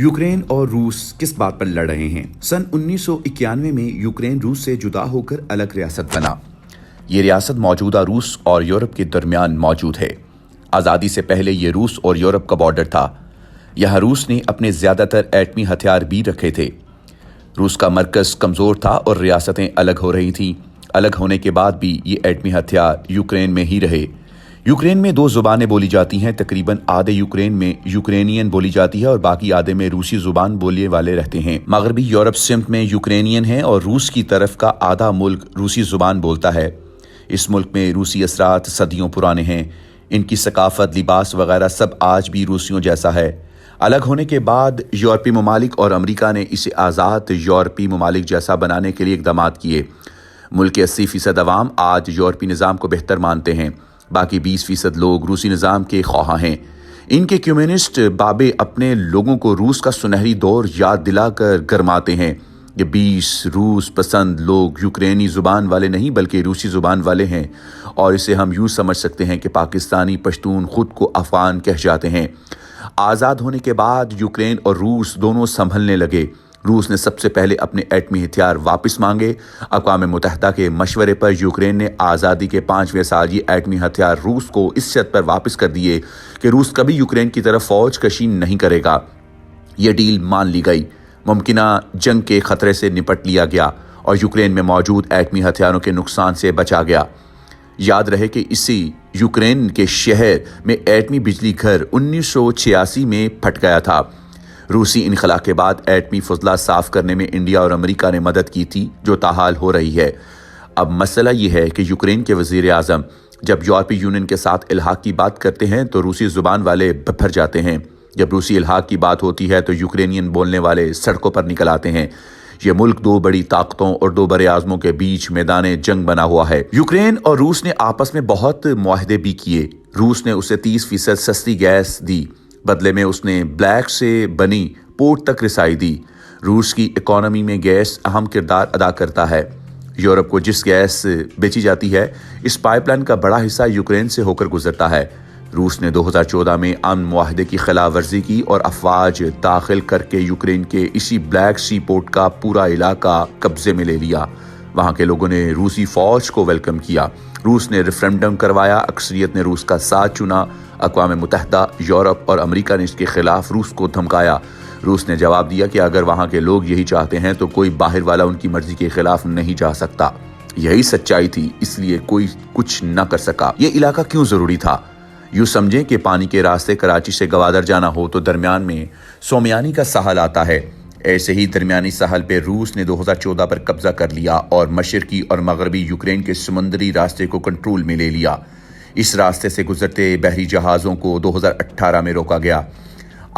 Ukraine और रूस किस बात पर लड़ रहे हैं? सन 1991 में यूक्रेन रूस से जुदा होकर अलग रियासत बना। ये रियासत मौजूदा रूस और यूरोप के दरमियान मौजूद है। आज़ादी से पहले ये रूस और यूरोप का बॉर्डर था। यहाँ रूस ने अपने ज़्यादातर एटमी हथियार भी रखे थे। रूस का मरकज़ कमज़ोर था और रियासतें अलग हो रही थीं। अलग होने के बाद भी ये एटमी हथियार यूक्रेन में ही रहे। यूक्रेन में 2 ज़ुबानें बोली जाती हैं। तकरीबन आधे यूक्रेन में यूक्रेनियन बोली जाती है और बाकी आधे में रूसी ज़ुबान बोलने वाले रहते हैं। मगरबी यूरोप सिम्त में यूक्रेनियन है और रूस की तरफ का आधा मुल्क रूसी ज़ुबान बोलता है। इस मुल्क में रूसी असरात सदियों पुराने हैं। इनकी सकाफत, लिबास वगैरह सब आज भी रूसियों जैसा है। अलग होने के बाद यूरोपीय ममालिक और अमेरिका ने इसे आज़ाद यूरोपीय ममालिक जैसा बनाने के लिए इक़दामात किए। मुल्क के 80% अवाम आज यूरोपीय निज़ाम को बेहतर मानते हैं। बाकी 20% लोग रूसी निज़ाम के ख्वाह हैं। इनके कम्युनिस्ट बाबे अपने लोगों को रूस का सुनहरी दौर याद दिलाकर गरमाते हैं। ये 20 रूस पसंद लोग यूक्रेनी ज़ुबान वाले नहीं बल्कि रूसी ज़ुबान वाले हैं और इसे हम यूँ समझ सकते हैं कि पाकिस्तानी पश्तून खुद को अफ़गान कह जाते हैं। आज़ाद होने के बाद यूक्रेन और रूस दोनों संभलने लगे। रूस ने सबसे पहले अपने एटमी हथियार वापस मांगे। अक़वाम मुत्तहिदा के मशवरे पर यूक्रेन ने आज़ादी के 5वें साल ये एटमी हथियार रूस को इस शर्त पर वापस कर दिए कि रूस कभी यूक्रेन की तरफ फ़ौज कशी नहीं करेगा। ये डील मान ली गई। मुमकिना जंग के ख़तरे से निपट लिया गया और यूक्रेन में मौजूद एटमी हथियारों के नुकसान से बचा गया। याद रहे कि इसी यूक्रेन के शहर में एटमी बिजली घर 1986 में फट गया था। रूसी इनखला के बाद एटमी फजला साफ करने में इंडिया और अमेरिका ने मदद की थी, जो ताहाल हो रही है। अब मसला ये है कि यूक्रेन के वज़ीर आज़म जब यूरोपीय यूनियन के साथ इल्हाक की बात करते हैं तो रूसी ज़ुबान वाले भर जाते हैं। जब रूसी इल्हाक की बात होती है तो यूक्रेनियन बोलने वाले सड़कों पर निकल आते हैं। ये मुल्क 2 बड़ी ताकतों और 2 बड़े आज़मों के बीच मैदान जंग बना हुआ है। यूक्रेन और रूस ने आपस में बहुत मुआहदे भी किए। रूस ने उसे 30% सस्ती गैस दी, बदले में उसने ब्लैक से बनी पोर्ट तक रिसाई दी। रूस की इकोनॉमी में गैस अहम किरदार अदा करता है। यूरोप को जिस गैस बेची जाती है, इस पाइपलाइन का बड़ा हिस्सा यूक्रेन से होकर गुजरता है। रूस ने 2014 में अमन मुआहदे की खिलाफ वर्जी की और अफवाज दाखिल करके यूक्रेन के इसी ब्लैक सी पोर्ट का पूरा इलाका कब्जे में ले लिया। वहाँ के लोगों ने रूसी फ़ौज को वेलकम किया। रूस ने रेफरेंडम करवाया, अक्सरियत ने रूस का साथ चुना। अक़वाम मुत्तहिदा, यूरोप और अमेरिका ने इसके खिलाफ रूस को धमकाया। रूस ने जवाब दिया कि अगर वहाँ के लोग यही चाहते हैं तो कोई बाहर वाला उनकी मर्जी के खिलाफ नहीं जा सकता। यही सच्चाई थी, इसलिए कोई कुछ न कर सका। ये इलाका क्यों ज़रूरी था? यूँ समझें कि पानी के रास्ते कराची से गवादर जाना हो तो दरमियान में सोमियानी का साहल आता है। ऐसे ही दरमियानी साहल पे रूस ने 2014 पर कब्जा कर लिया और मशरकी और मगरबी यूक्रेन के समुद्री रास्ते को कंट्रोल में ले लिया। इस रास्ते से गुजरते बहरी जहाज़ों को 2018 में रोका गया,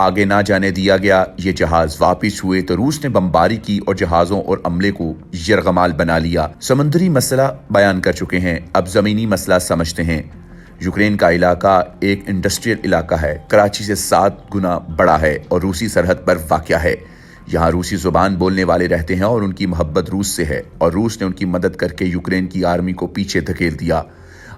आगे ना जाने दिया गया। ये जहाज़ वापस हुए तो रूस ने बमबारी की और जहाज़ों और अमले को यरगमाल बना लिया। समुद्री मसला बयान कर चुके हैं, अब ज़मीनी मसला समझते हैं। यूक्रेन का इलाका एक इंडस्ट्रियल इलाका है, कराची से 7 गुना बड़ा है और रूसी सरहद पर वाक़या है। यहाँ रूसी ज़ुबान बोलने वाले रहते हैं और उनकी मोहब्बत रूस से है और रूस ने उनकी मदद करके यूक्रेन की आर्मी को पीछे धकेल दिया।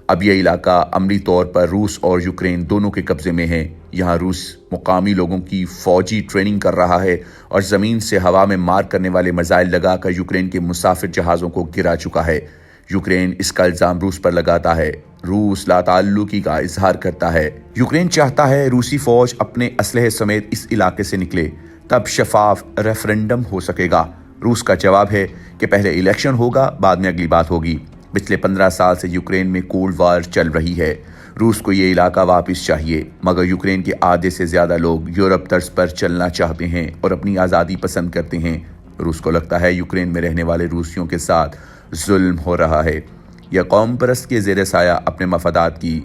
अब यह इलाका अमली तौर पर रूस और यूक्रेन दोनों के कब्ज़े में है। यहाँ रूस मुकामी लोगों की फ़ौजी ट्रेनिंग कर रहा है और ज़मीन से हवा में मार करने वाले मिसाइल लगाकर यूक्रेन के मुसाफिर जहाज़ों को गिरा चुका है। यूक्रेन इसका इल्ज़ाम रूस पर लगाता है। रूस लाताल्लुकी का इजहार करता है। यूक्रेन चाहता है रूसी फ़ौज अपने असलहे समेत इस इलाके से निकले, तब शफाफ रेफरेंडम हो सकेगा। रूस का जवाब है कि पहले इलेक्शन होगा, बाद में अगली बात होगी। पिछले 15 साल से यूक्रेन में कोल्ड वार चल रही है। रूस को ये इलाका वापस चाहिए, मगर यूक्रेन के आधे से ज़्यादा लोग यूरोप तर्ज पर चलना चाहते हैं और अपनी आज़ादी पसंद करते हैं। रूस को लगता है यूक्रेन में रहने वाले रूसियों के साथ जुल्म हो रहा है। यह कौम परस्त के ज़ेर साया अपने मफादात की